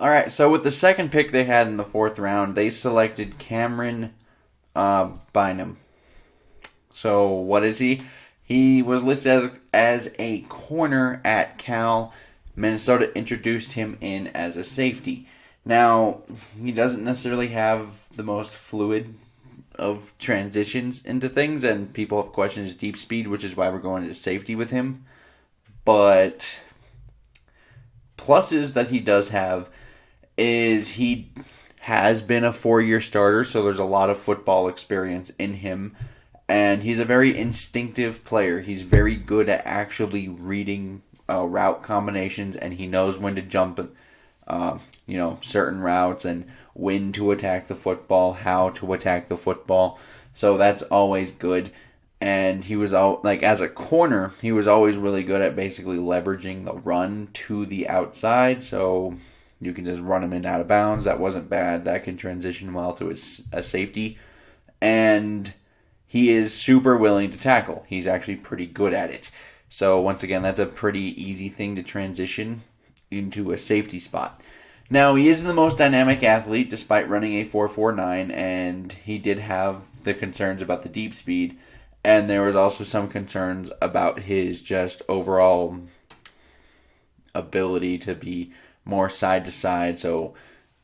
All right, so with the second pick they had in the fourth round, they selected Camryn Bynum. So what is he? He was listed as a corner at Cal. Minnesota introduced him in as a safety. Now, he doesn't necessarily have the most fluid of transitions into things, and people have questioned his deep speed, which is why we're going to safety with him. But pluses that he does have is he has been a 4-year starter, so there's a lot of football experience in him. And he's a very instinctive player. He's very good at actually reading route combinations, and he knows when to jump, certain routes and when to attack the football, how to attack the football. So that's always good. And he was as a corner, he was always really good at basically leveraging the run to the outside. So you can just run him in out of bounds. That wasn't bad. That can transition well to a safety. And he is super willing to tackle. He's actually pretty good at it. So once again, that's a pretty easy thing to transition into a safety spot. Now, he isn't the most dynamic athlete despite running a 4.49, and he did have the concerns about the deep speed, and there was also some concerns about his just overall ability to be more side to side. So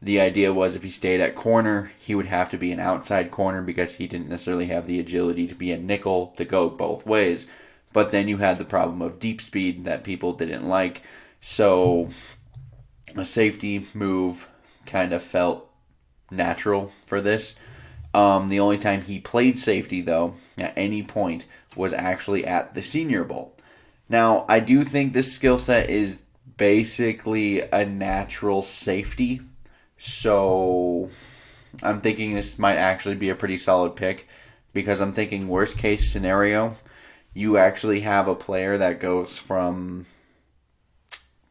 the idea was if he stayed at corner, he would have to be an outside corner because he didn't necessarily have the agility to be a nickel to go both ways. But then you had the problem of deep speed that people didn't like. So a safety move kind of felt natural for this. The only time he played safety, though, at any point, was actually at the Senior Bowl. Now, I do think this skill set is basically a natural safety. So I'm thinking this might actually be a pretty solid pick because I'm thinking worst case scenario, you actually have a player that goes from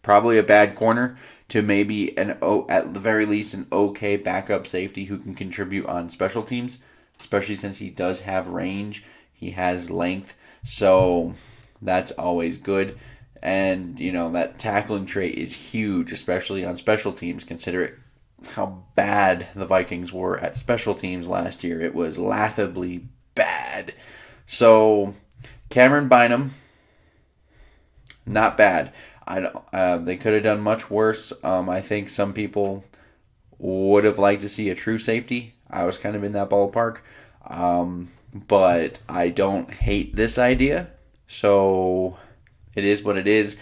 probably a bad corner to maybe at the very least an okay backup safety who can contribute on special teams, especially since he does have range, he has length, so that's always good. And that tackling trait is huge, especially on special teams. Consider it how bad the Vikings were at special teams last year. It was laughably bad. So Camryn Bynum, not bad. They could have done much worse. I think some people would have liked to see a true safety. I was kind of in that ballpark. But I don't hate this idea. So it is what it is.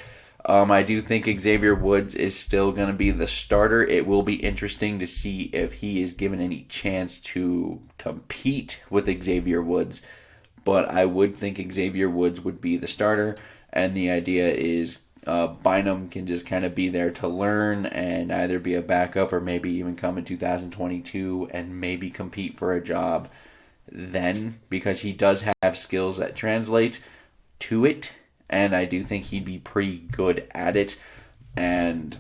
I do think Xavier Woods is still going to be the starter. It will be interesting to see if he is given any chance to compete with Xavier Woods. But I would think Xavier Woods would be the starter. And the idea is Bynum can just kind of be there to learn and either be a backup or maybe even come in 2022 and maybe compete for a job then, because he does have skills that translate to it, and I do think he'd be pretty good at it. And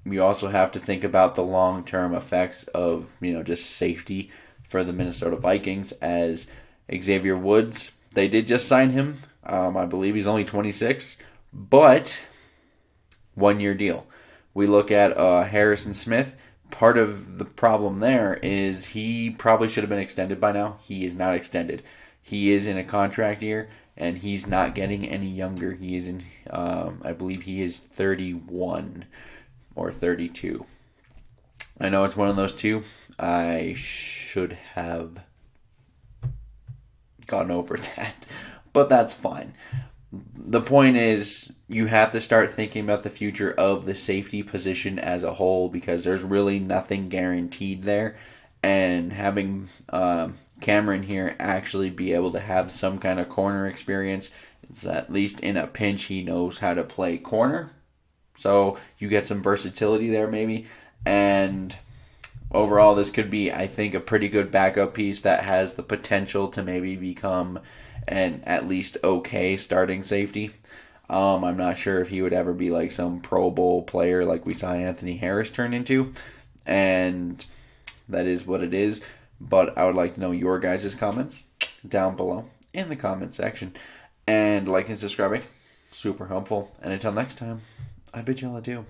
we also have to think about the long-term effects of, just safety for the Minnesota Vikings, as Xavier Woods, they did just sign him. I believe he's only 26, but 1-year deal. We look at Harrison Smith. Part of the problem there is he probably should have been extended by now. He is not extended. He is in a contract year, and he's not getting any younger. He is in, I believe he is 31 or 32. I know it's one of those two. I should have gone over that, but that's fine. The point is, you have to start thinking about the future of the safety position as a whole, because there's really nothing guaranteed there. And having Camryn here actually be able to have some kind of corner experience, it's at least in a pinch he knows how to play corner. So you get some versatility there maybe. And overall, this could be, I think, a pretty good backup piece that has the potential to maybe become an at least okay starting safety. I'm not sure if he would ever be like some Pro Bowl player like we saw Anthony Harris turn into. And that is what it is. But I would like to know your guys' comments down below in the comment section. And like and subscribing, super helpful. And until next time, I bid y'all adieu.